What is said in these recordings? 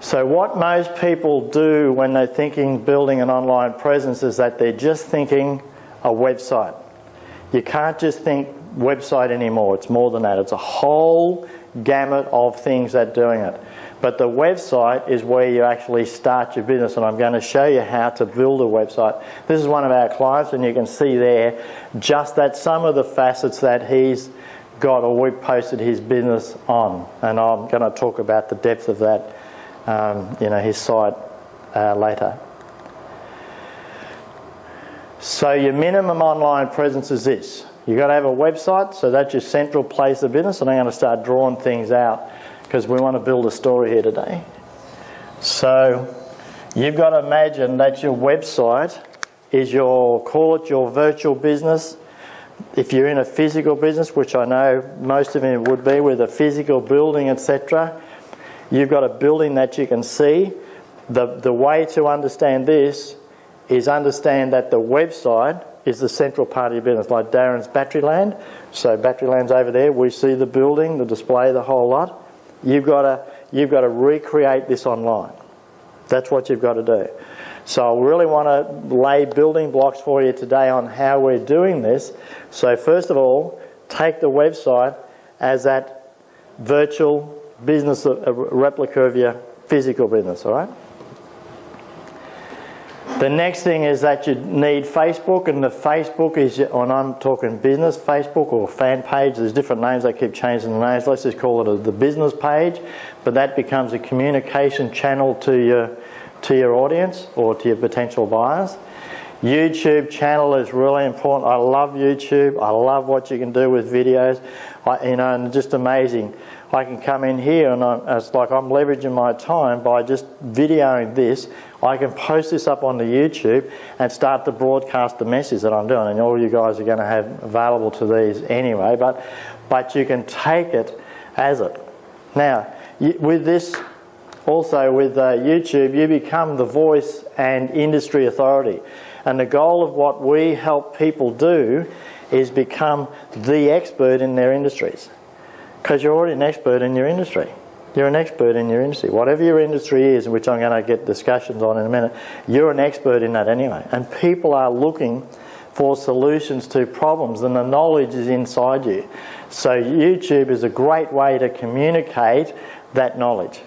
So what most people do when they're thinking building an online presence is that they're just thinking a website. You can't just think website anymore. It's more than that. It's a whole gamut of things that are doing it. But the website is where you actually start your business, and I'm going to show you how to build a website. This is one of our clients, and you can see there just that some of the facets that he's got or we've posted his business on. And I'm going to talk about the depth of that, his site later. So your minimum online presence is this. You've got to have a website, so that's your central place of business, and I'm going to start drawing things out because we want to build a story here today. So you've got to imagine that your website is call it your virtual business. If you're in a physical business, which I know most of you would be with a physical building, etc., you've got a building that you can see. The way to understand this is understand that the website is the central part of your business, like Darren's Batteryland. So Batteryland's over there. We see the building, the display, the whole lot. You've got to recreate this online. That's what you've got to do. So I really want to lay building blocks for you today on how we're doing this. So first of all, take the website as that virtual business, a replica of your physical business, all right? The next thing is that you need Facebook, and the Facebook is, and I'm talking business Facebook or fan page. There's different names. They keep changing the names. Let's just call it the business page, but that becomes a communication channel to your audience or to your potential buyers. YouTube channel is really important. I love YouTube. I love what you can do with videos. And just amazing. I can come in here and it's like I'm leveraging my time by just videoing this. I can post this up onto YouTube and start to broadcast the message that I'm doing, and all you guys are going to have available to these anyway, but you can take it as it. Now, with this, also with YouTube, you become the voice and industry authority. And the goal of what we help people do is become the expert in their industries. Because you're already an expert in your industry. You're an expert in your industry. Whatever your industry is, which I'm going to get discussions on in a minute, you're an expert in that anyway. And people are looking for solutions to problems, and the knowledge is inside you. So YouTube is a great way to communicate that knowledge.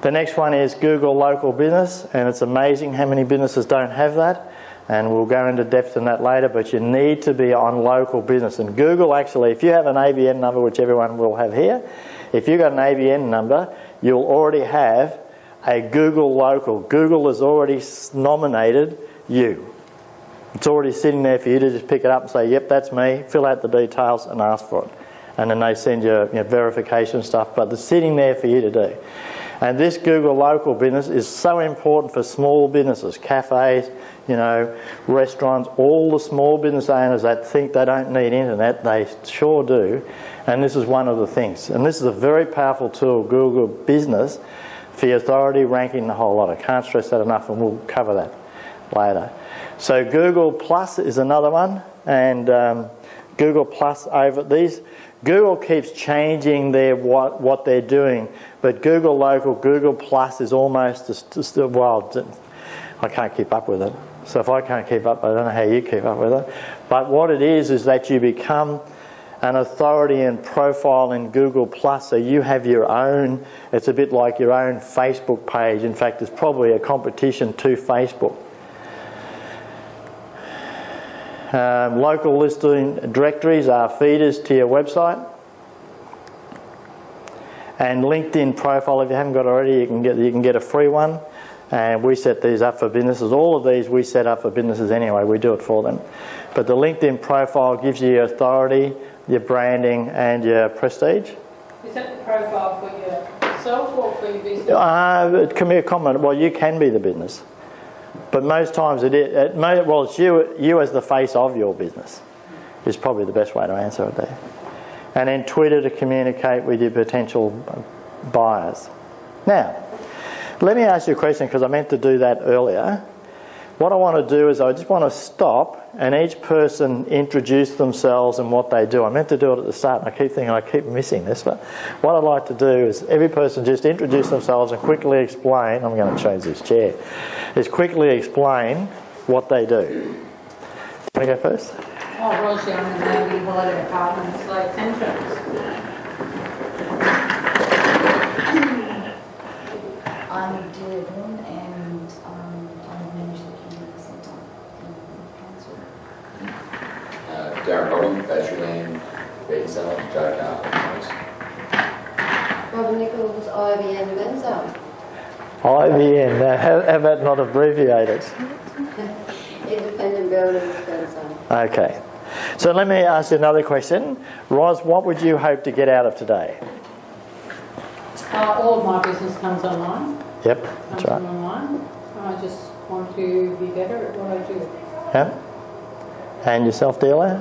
The next one is Google Local Business, and it's amazing how many businesses don't have that. And we'll go into depth in that later, but you need to be on local business. And Google actually, if you have an ABN number, which everyone will have here, if you've got an ABN number, you'll already have a Google Local. Google has already nominated you. It's already sitting there for you to just pick it up and say, yep, that's me, fill out the details and ask for it. And then they send you, verification stuff, but they're sitting there for you to do. And this Google Local Business is so important for small businesses, cafes, restaurants, all the small business owners that think they don't need internet, they sure do. And this is one of the things. And this is a very powerful tool, Google Business, for your authority, ranking, the whole lot. I can't stress that enough, and we'll cover that later. So Google Plus is another one, and Google Plus over these. Google keeps changing what they're doing, but Google Local, Google Plus is almost I can't keep up with it. So if I can't keep up, I don't know how you keep up with it. But what it is that you become an authority and profile in Google Plus, so you have your own. It's a bit like your own Facebook page. In fact, it's probably a competition to Facebook. Local listing directories are feeders to your website. And LinkedIn profile, if you haven't got it already, you can get a free one. And we set these up for businesses. All of these we set up for businesses anyway. We do it for them. But the LinkedIn profile gives you your authority, your branding, and your prestige. Is that the profile for yourself or for your business? It can be a comment. Well, you can be the business. But most times it is, it's you as the face of your business is probably the best way to answer it there. And then Twitter to communicate with your potential buyers. Now, let me ask you a question, because I meant to do that earlier. what I want to do is I just want to stop and each person introduce themselves and what they do. I meant to do it at the start and I keep thinking I keep missing this, but what I'd like to do is every person just introduce themselves and quickly explain, I'm going to change this chair, is quickly explain what they do. Can I go first? Oh, Rosie, I'm in the Navy Holiday Apartments, like entrance. I'm Dylan and I manage the community centre in Bairnsdale. Darren Bottom, Bairnsdale, Bairnsdale, Joe Robin Nichols, IBN Bairnsdale. IBN, now how about not abbreviated? Independent Buildings Bairnsdale. Okay, so let me ask you another question. Roz, what would you hope to get out of today? All of my business comes online. Yep, Comes that's right. from online. I just want to be better at what I do. Yep. And yourself, Delia?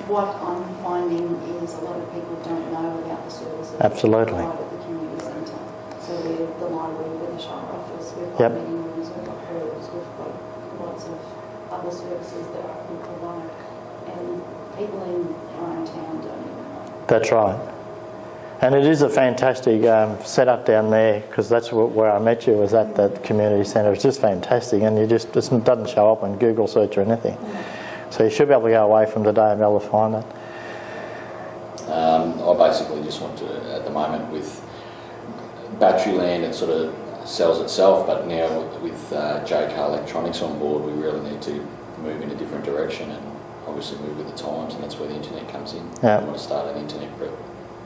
What I'm finding is a lot of people don't know about the services Absolutely. provided at the community centre. So we're the library, we're the shop office, we've got Yep. meeting rooms, we've got halls, we've got lots of other services that I can provide. And people in our own town don't even know. That's right. And it is a fantastic setup down there because that's where I met you, was at that community centre. It's just fantastic and it doesn't show up on Google search or anything. So you should be able to go away from today and be able to find it. I basically just want to, at the moment with Battery Land, it sort of sells itself, but now with JK Electronics on board, we really need to move in a different direction and obviously move with the times, and that's where the internet comes in. Yeah. We want to start an internet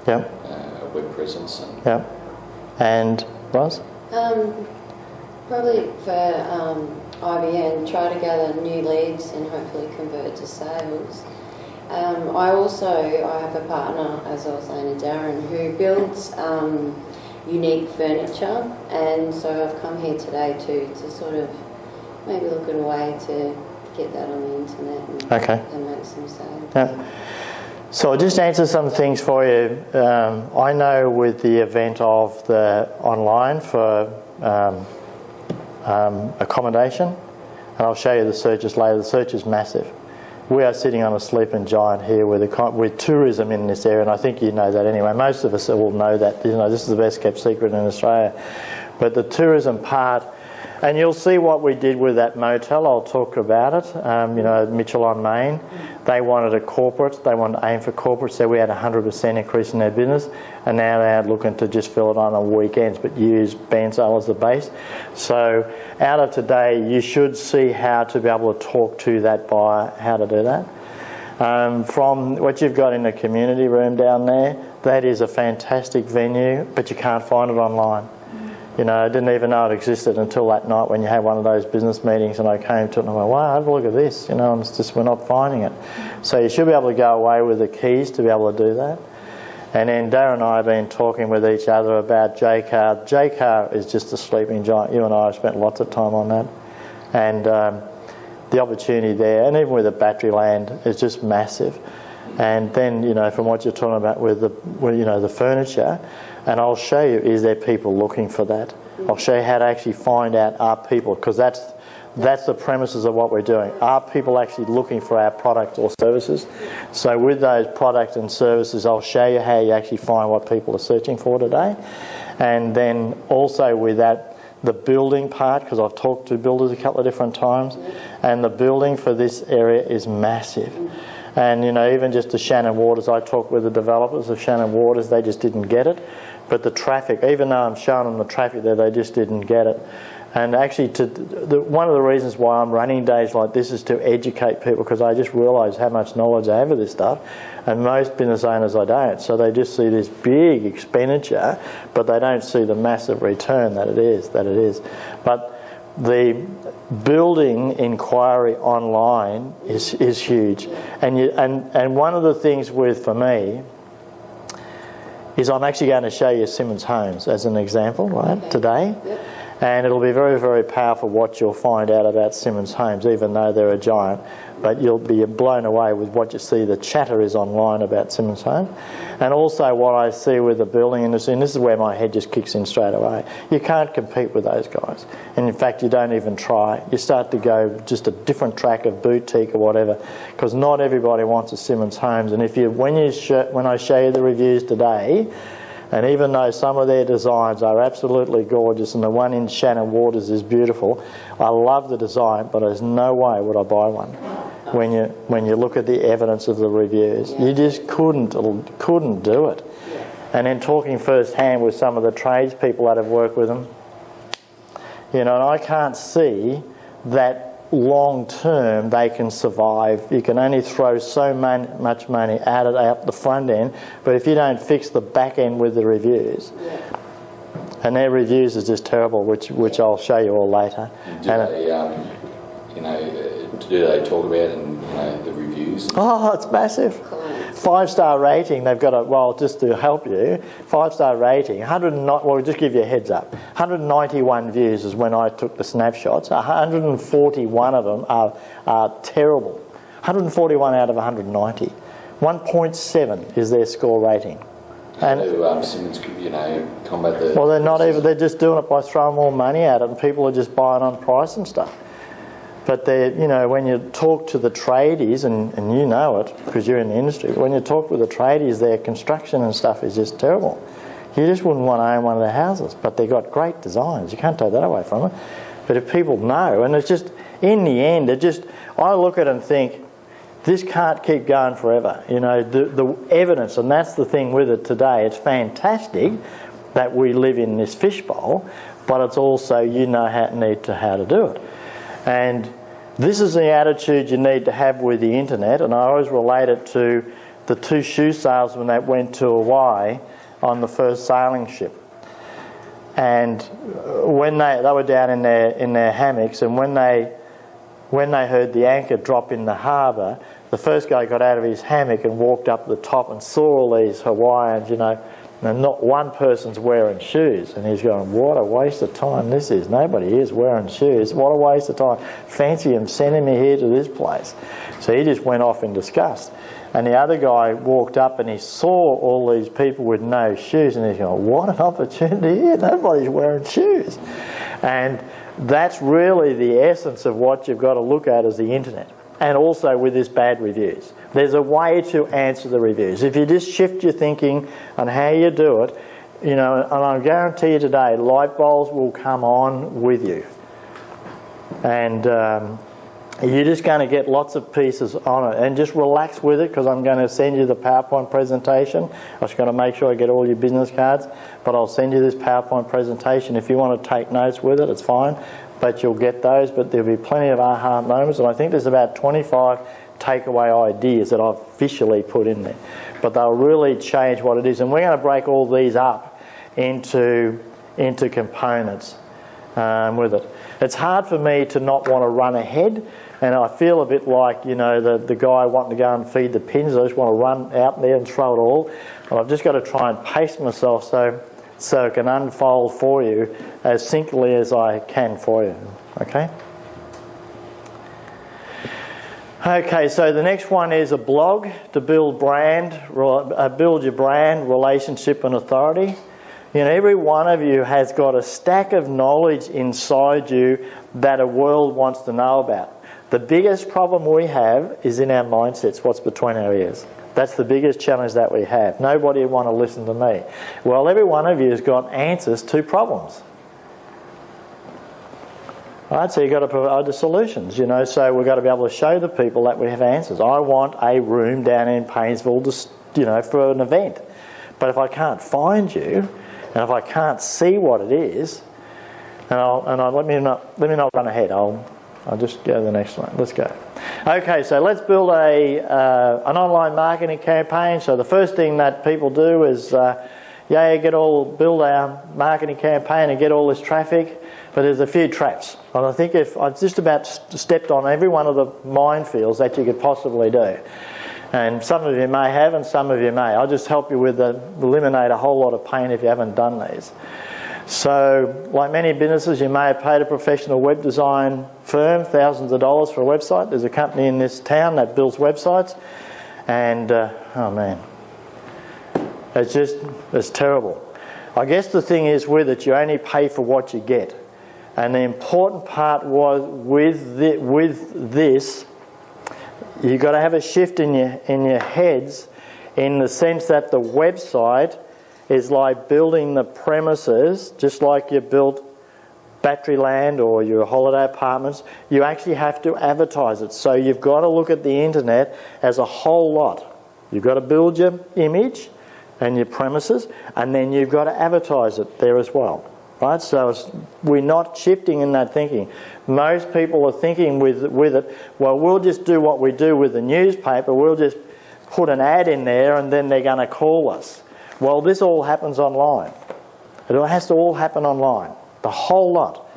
Yep. web presence. And Yep. And Roz? Probably for IBN, try to gather new leads and hopefully convert to sales. I have a partner, as I was saying to Darren, who builds unique furniture, and so I've come here today to sort of maybe look at a way to get that on the internet and make some sales. Yep. So I'll just answer some things for you. I know with the event of the online for accommodation, and I'll show you the searches later. The search is massive. We are sitting on a sleeping giant here with tourism in this area, and I think you know that anyway. Most of us will know that. You know, this is the best kept secret in Australia. But the tourism part, and you'll see what we did with that motel. I'll talk about it. Mitchell on Main, they wanted a corporate. They wanted to aim for corporate, so we had 100% increase in their business. And now they're looking to just fill it on on weekends, but use Bairnsdale as the base. So out of today, you should see how to be able to talk to that buyer, how to do that. From what you've got in the community room down there, that is a fantastic venue, but you can't find it online. You know, I didn't even know it existed until that night when you had one of those business meetings and I came to it and I went, wow, have a look at this, you know, and it's just, we're not finding it. So you should be able to go away with the keys to be able to do that. And then Darren and I have been talking with each other about JCar. JCar is just a sleeping giant. You and I have spent lots of time on that. And the opportunity there, and even with the Battery Land, is just massive. And then, you know, from what you're talking about with the furniture, and I'll show you, is there people looking for that? I'll show you how to actually find out, are people, because that's the premises of what we're doing. Are people actually looking for our product or services? So with those products and services, I'll show you how you actually find what people are searching for today. And then also with that, the building part, because I've talked to builders a couple of different times, and the building for this area is massive. And, you know, even just the Shannon Waters, I talked with the developers of Shannon Waters, they just didn't get it. But the traffic, even though I'm showing them the traffic there, they just didn't get it. And actually, one of the reasons why I'm running days like this is to educate people, because I just realise how much knowledge I have of this stuff. And most business owners I don't. So they just see this big expenditure, but they don't see the massive return that it is. But the building inquiry online is huge. And one of the things for me is I'm actually going to show you Simmons Homes as an example, right, today. Yep. And it'll be very, very powerful what you'll find out about Simmons Homes, even though they're a giant. But you'll be blown away with what you see the chatter is online about Simmons Homes. And also what I see with the building industry, and this is where my head just kicks in straight away, you can't compete with those guys. And in fact, you don't even try. You start to go just a different track of boutique or whatever, because not everybody wants a Simmons Homes. And when I show you the reviews today, and even though some of their designs are absolutely gorgeous, and the one in Shannon Waters is beautiful, I love the design, but there's no way would I buy one. When you look at the evidence of the reviews, you just couldn't do it. And then talking firsthand with some of the tradespeople that have worked with them, and I can't see that long term they can survive. You can only throw so much money at it out the front end, but if you don't fix the back end with the reviews, and their reviews is just terrible, which I'll show you all later. Do they talk about the reviews? Oh, it's massive. 5-star rating. They've got just to help you, 5-star rating. We'll just give you a heads up. 191 views is when I took the snapshots. 141 of them are terrible. 141 out of 190. 1.7 is their score rating. And Simmons, combat the... Well, they're not even. They're just doing it by throwing more money at it, and people are just buying on price and stuff. But when you talk to the tradies, and you know it because you're in the industry, when you talk with the tradies, their construction and stuff is just terrible. You just wouldn't want to own one of their houses, but they've got great designs. You can't take that away from them. But if people know, and it's just, in the end, I look at it and think, this can't keep going forever. The evidence, and that's the thing with it today, it's fantastic that we live in this fishbowl, but it's also how to do it. And this is the attitude you need to have with the internet, and I always relate it to the 2 shoe salesmen that went to Hawaii on the first sailing ship. And when they were down in their hammocks, and when they heard the anchor drop in the harbour, the first guy got out of his hammock and walked up the top and saw all these Hawaiians, and not one person's wearing shoes. And he's going, what a waste of time this is. Nobody is wearing shoes. What a waste of time. Fancy him sending me here to this place. So he just went off in disgust. And the other guy walked up and he saw all these people with no shoes, and he's going, what an opportunity here. Nobody's wearing shoes. And that's really the essence of what you've got to look at as the internet. And also with this bad reviews. There's a way to answer the reviews. If you just shift your thinking on how you do it, and I guarantee you today, light bulbs will come on with you. And you're just going to get lots of pieces on it. And just relax with it, because I'm going to send you the PowerPoint presentation. I'm just going to make sure I get all your business cards, but I'll send you this PowerPoint presentation. If you want to take notes with it, it's fine. But you'll get those, but there'll be plenty of aha moments, and I think there's about 25 takeaway ideas that I've officially put in there. But they'll really change what it is, and we're going to break all these up into components with it. It's hard for me to not want to run ahead, and I feel a bit like, the guy wanting to go and feed the pigeons. I just want to run out there and throw it all, but I've just got to try and pace myself so it can unfold for you as simply as I can for you. Okay? Okay, so the next one is a blog to build your brand, relationship and authority. Every one of you has got a stack of knowledge inside you that a world wants to know about. The biggest problem we have is in our mindsets, what's between our ears. That's the biggest challenge that we have. Nobody would want to listen to me. Well, every one of you has got answers to problems. Right, so you've got to provide the solutions, so we've got to be able to show the people that we have answers. I want a room down in Paynesville for an event. But if I can't find you, and if I can't see what it is, let me not run ahead. I'll just go to the next one. Let's go. Okay, so let's build an online marketing campaign. So the first thing that people do is, build our marketing campaign and get all this traffic. But there's a few traps. And I think if I've just about stepped on every one of the minefields that you could possibly do. And some of you may have, and some of you may. I'll just help you eliminate a whole lot of pain if you haven't done these. So, like many businesses, you may have paid a professional web design firm thousands of dollars for a website. There's a company in this town that builds websites, and oh man, it's terrible. I guess the thing is with it, you only pay for what you get. And the important part was with this, you've got to have a shift in your heads, in the sense that the website is like building the premises, just like you built Battery Land or your holiday apartments. You actually have to advertise it. So you've got to look at the internet as a whole lot. You've got to build your image and your premises, and then you've got to advertise it there as well. Right? So we're not shifting in that thinking. Most people are thinking with it, well, we'll just do what we do with the newspaper, we'll just put an ad in there and then they're going to call us. Well, this all happens online. It has to all happen online. The whole lot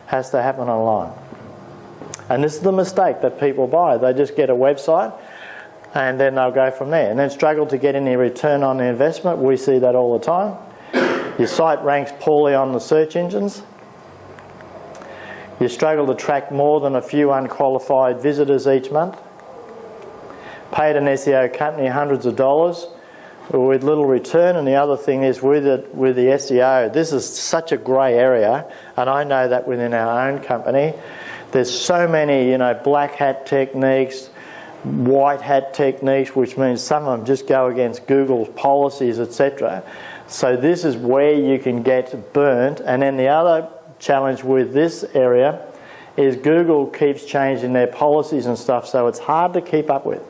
has to happen online. And this is the mistake that people buy. They just get a website and then they'll go from there and then struggle to get any return on the investment. We see that all the time. Your site ranks poorly on the search engines. You struggle to attract more than a few unqualified visitors each month. Paid an SEO company hundreds of dollars with little return. And the other thing is with the SEO, this is such a grey area, and I know that within our own company. There's so many, black hat techniques, white hat techniques, which means some of them just go against Google's policies, etc. So this is where you can get burnt. And then the other challenge with this area is Google keeps changing their policies and stuff, so it's hard to keep up with.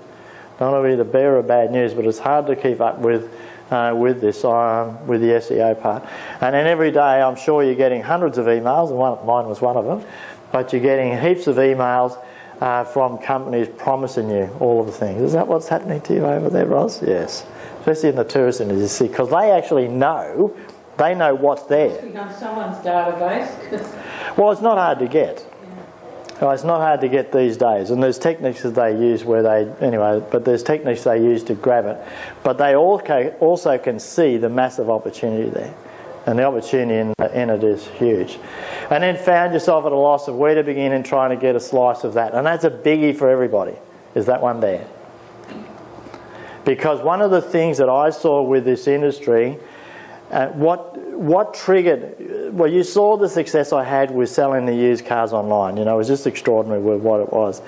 Don't want to be the bearer of bad news, but it's hard to keep up with with the SEO part. And then every day I'm sure you're getting hundreds of emails, and mine was one of them, but you're getting heaps of emails from companies promising you all of the things. Is that what's happening to you over there, Roz? Yes. Especially in the tourist industry, you see, because they actually know, what's there. It's on someone's database. Well, it's not hard to get. Yeah. It's not hard to get these days, and there's techniques that they use but there's techniques they use to grab it. But they also can see the massive opportunity there. And the opportunity in it is huge. And then found yourself at a loss of where to begin in trying to get a slice of that. And that's a biggie for everybody, is that one there. Because one of the things that I saw with this industry, what triggered, well, you saw the success I had with selling the used cars online. It was just extraordinary with what it was.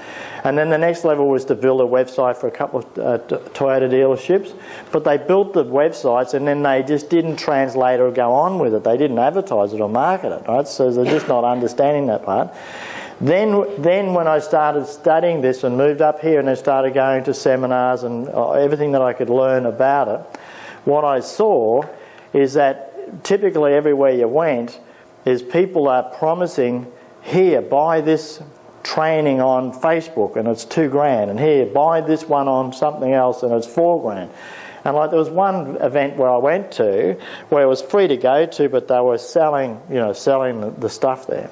And then the next level was to build a website for a couple of Toyota dealerships. But they built the websites and then they just didn't translate or go on with it. They didn't advertise it or market it, right? So they're just not understanding that part. Then when I started studying this and moved up here and I started going to seminars and everything that I could learn about it, what I saw is that typically everywhere you went is people are promising, here, buy this training on Facebook and it's $2,000, and here, buy this one on something else and it's $4,000. And like there was one event where I went to where it was free to go to, but they were selling the stuff there.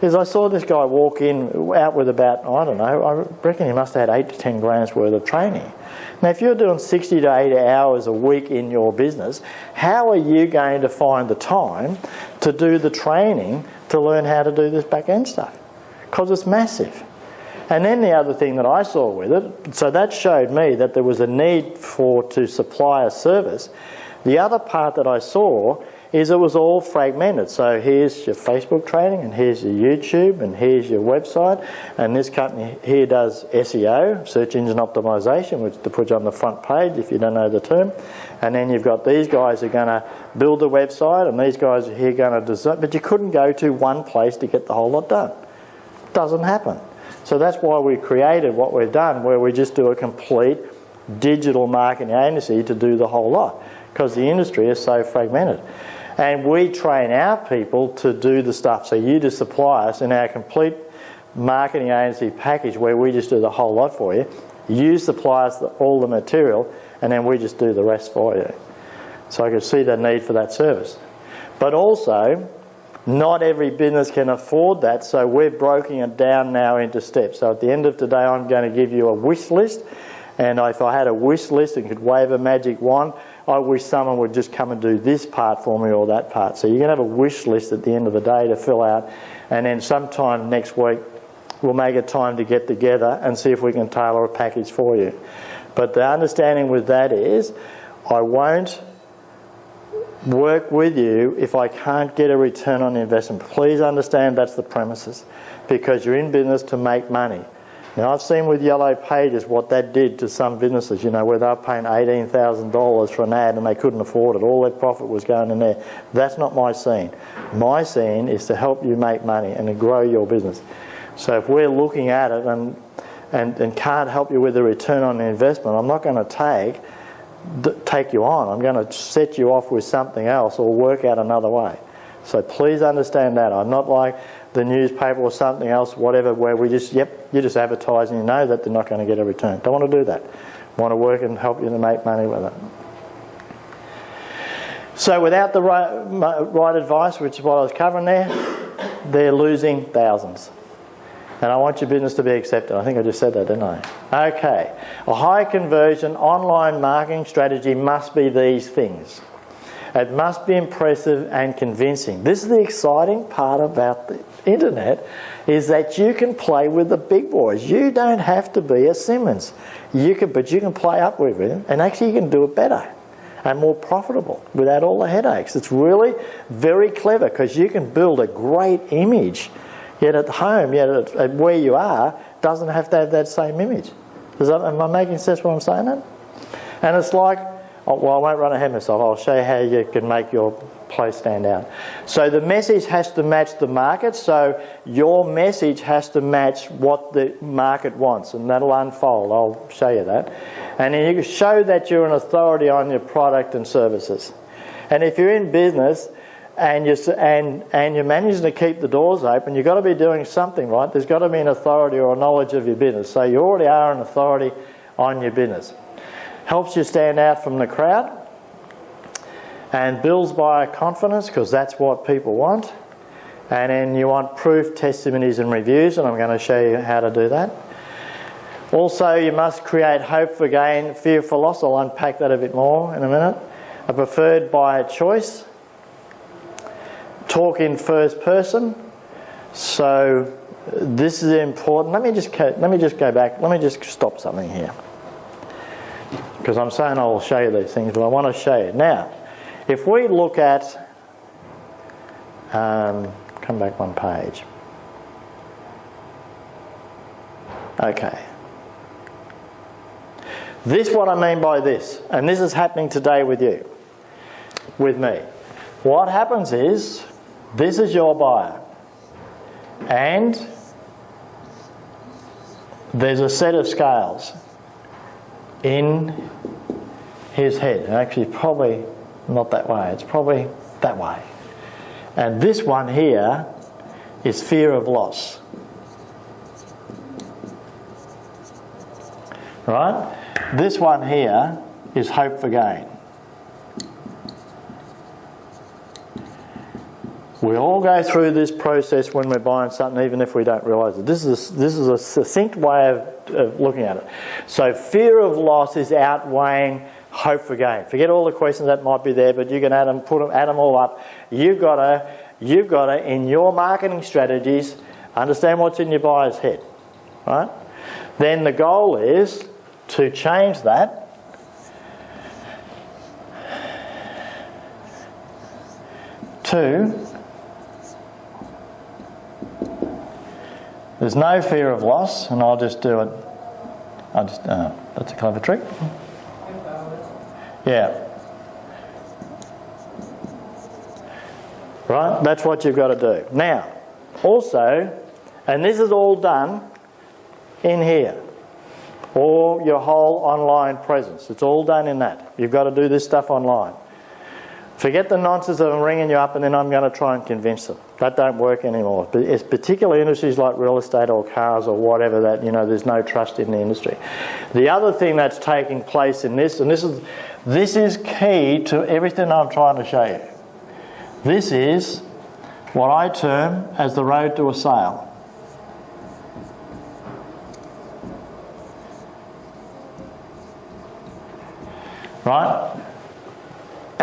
Is I saw this guy walk in out with about, I don't know, I reckon he must have had 8 to 10 grand's worth of training. Now if you're doing 60 to 80 hours a week in your business, how are you going to find the time to do the training to learn how to do this back end stuff? Because it's massive. And then the other thing that I saw with it, so that showed me that there was a need to supply a service. The other part that I saw is it was all fragmented. So here's your Facebook training, and here's your YouTube, and here's your website, and this company here does SEO, search engine optimization, which to put you on the front page if you don't know the term. And then you've got these guys who are going to build the website, and these guys are here going to design, but you couldn't go to one place to get the whole lot done. Doesn't happen. So that's why we created what we've done, where we just do a complete digital marketing agency to do the whole lot, because the industry is so fragmented. And we train our people to do the stuff. So you just supply us in our complete marketing agency package where we just do the whole lot for you. You supply us all the material and then we just do the rest for you. So I could see the need for that service. But also, not every business can afford that, so we're breaking it down now into steps. So at the end of today, I'm going to give you a wish list. And if I had a wish list and could wave a magic wand, I wish someone would just come and do this part for me or that part. So you can have a wish list at the end of the day to fill out, and then sometime next week we'll make a time to get together and see if we can tailor a package for you. But the understanding with that is I won't work with you if I can't get a return on the investment. Please understand that's the premises, because you're in business to make money. Now, I've seen with Yellow Pages what that did to some businesses, where they were paying $18,000 for an ad and they couldn't afford it. All their profit was going in there. That's not my scene. My scene is to help you make money and to grow your business. So if we're looking at it and can't help you with the return on the investment, I'm not going to take you on. I'm going to set you off with something else or work out another way. So please understand that. I'm not like the newspaper or something else, whatever, where we just, you're just advertising, you know that they're not going to get a return. Don't want to do that. Want to work and help you to make money with it. So without the right advice, which is what I was covering there, they're losing thousands. And I want your business to be accepted. I think I just said that, didn't I? Okay. A high conversion online marketing strategy must be these things. It must be impressive and convincing. This is the exciting part about the internet, is that you can play with the big boys. You don't have to be a Simmons. But you can play up with it, and actually you can do it better and more profitable without all the headaches. It's really very clever, because you can build a great image, yet at home, yet at where you are, doesn't have to have that same image. Am I making sense what I'm saying then? And it's like, well, I won't run ahead of myself. I'll show you how you can make your place stand out. So the message has to match the market. So your message has to match what the market wants, and that'll unfold. I'll show you that. And then you can show that you're an authority on your product and services. And if you're in business and you're managing to keep the doors open, you've got to be doing something, right? There's got to be an authority or a knowledge of your business. So you already are an authority on your business. Helps you stand out from the crowd and builds buyer confidence, because that's what people want. And then you want proof, testimonies and reviews, and I'm going to show you how to do that. Also, you must create hope for gain, fear for loss. I'll unpack that a bit more in a minute. A preferred buyer choice. Talk in first person. So this is important. Let me just go back. Let me just stop something here, because I'm saying I'll show you these things, but I want to show you. Now, if we look at, come back one page. Okay. This is what I mean by this, and this is happening today with you, with me. What happens is, this is your buyer, and there's a set of scales in his head. Actually, probably not that way. It's probably that way. And this one here is fear of loss. Right? This one here is hope for gain. We all go through this process when we're buying something, even if we don't realise it. This is a succinct way of looking at it. So fear of loss is outweighing hope for gain. Forget all the questions that might be there, but you can add them all up. You've got to, in your marketing strategies, understand what's in your buyer's head, right? Then the goal is to change that to, there's no fear of loss, and I'll just do it. That's a clever trick. Yeah. Right? That's what you've got to do. Now, also, and this is all done in here, or your whole online presence. It's all done in that. You've got to do this stuff online. Forget the nonsense of them ringing you up and then I'm going to try and convince them. That don't work anymore. But it's particularly industries like real estate or cars or whatever that, there's no trust in the industry. The other thing that's taking place in this, and this is key to everything I'm trying to show you. This is what I term as the road to a sale. Right?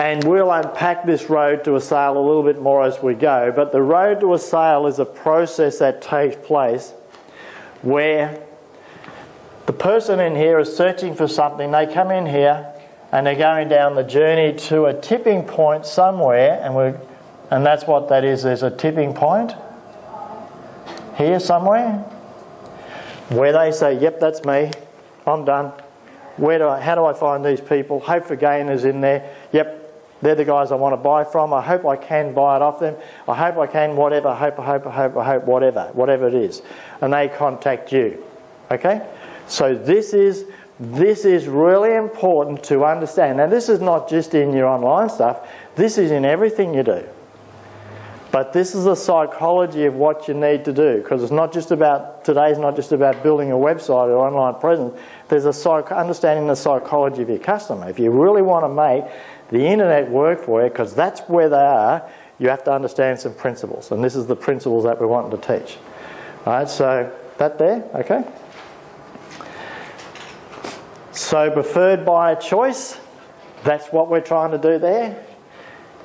And we'll unpack this road to a sale a little bit more as we go, but the road to a sale is a process that takes place where the person in here is searching for something. They come in here and they're going down the journey to a tipping point somewhere, and that's what that is. There's a tipping point here somewhere where they say, yep, that's me, I'm done. How do I find these people? Hope for Gain is in there. Yep, they're the guys I want to buy from. I hope I can buy it off them. I hope I can, whatever, I hope, whatever it is. And they contact you. Okay? So this is really important to understand. Now this is not just in your online stuff, this is in everything you do. But this is the psychology of what you need to do, because it's not just about, today's not just about building a website or online presence. There's understanding the psychology of your customer. If you really want to make the internet work for you, because that's where they are, you have to understand some principles. And this is the principles that we're wanting to teach. All right, so that there, okay? So preferred buyer choice, that's what we're trying to do there,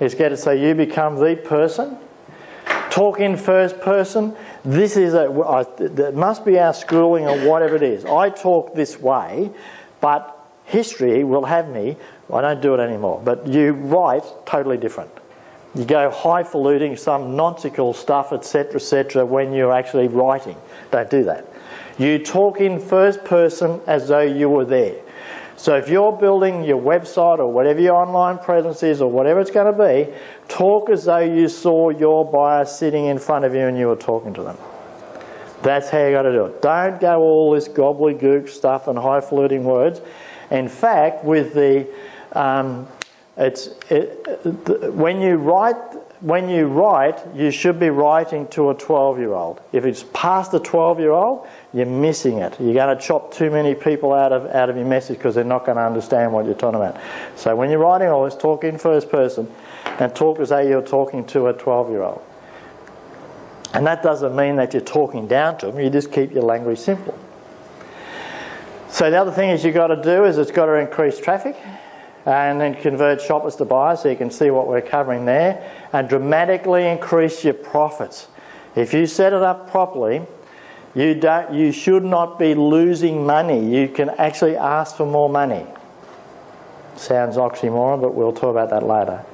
is get it so you become the person. Talk in first person. This is it must be our schooling or whatever it is. I talk this way, but history will have me. I don't do it anymore. But you write totally different. You go highfalutin, some nonsensical stuff, etc., when you're actually writing. Don't do that. You talk in first person as though you were there. So if you're building your website or whatever your online presence is or whatever it's going to be, talk as though you saw your buyer sitting in front of you and you were talking to them. That's how you got to do it. Don't go all this gobbledygook stuff and highfalutin words. In fact, with the when you write, you should be writing to a 12-year-old. If it's past a 12-year-old, you're missing it. You're going to chop too many people out of your message because they're not going to understand what you're talking about. So when you're writing all this, talk in first person and talk as though you're talking to a 12-year-old. And that doesn't mean that you're talking down to them. You just keep your language simple. So the other thing is you've got to do is it's got to increase traffic and then convert shoppers to buyers, so you can see what we're covering there, and dramatically increase your profits. If you set it up properly, you should not be losing money. You can actually ask for more money. Sounds oxymoron, but we'll talk about that later.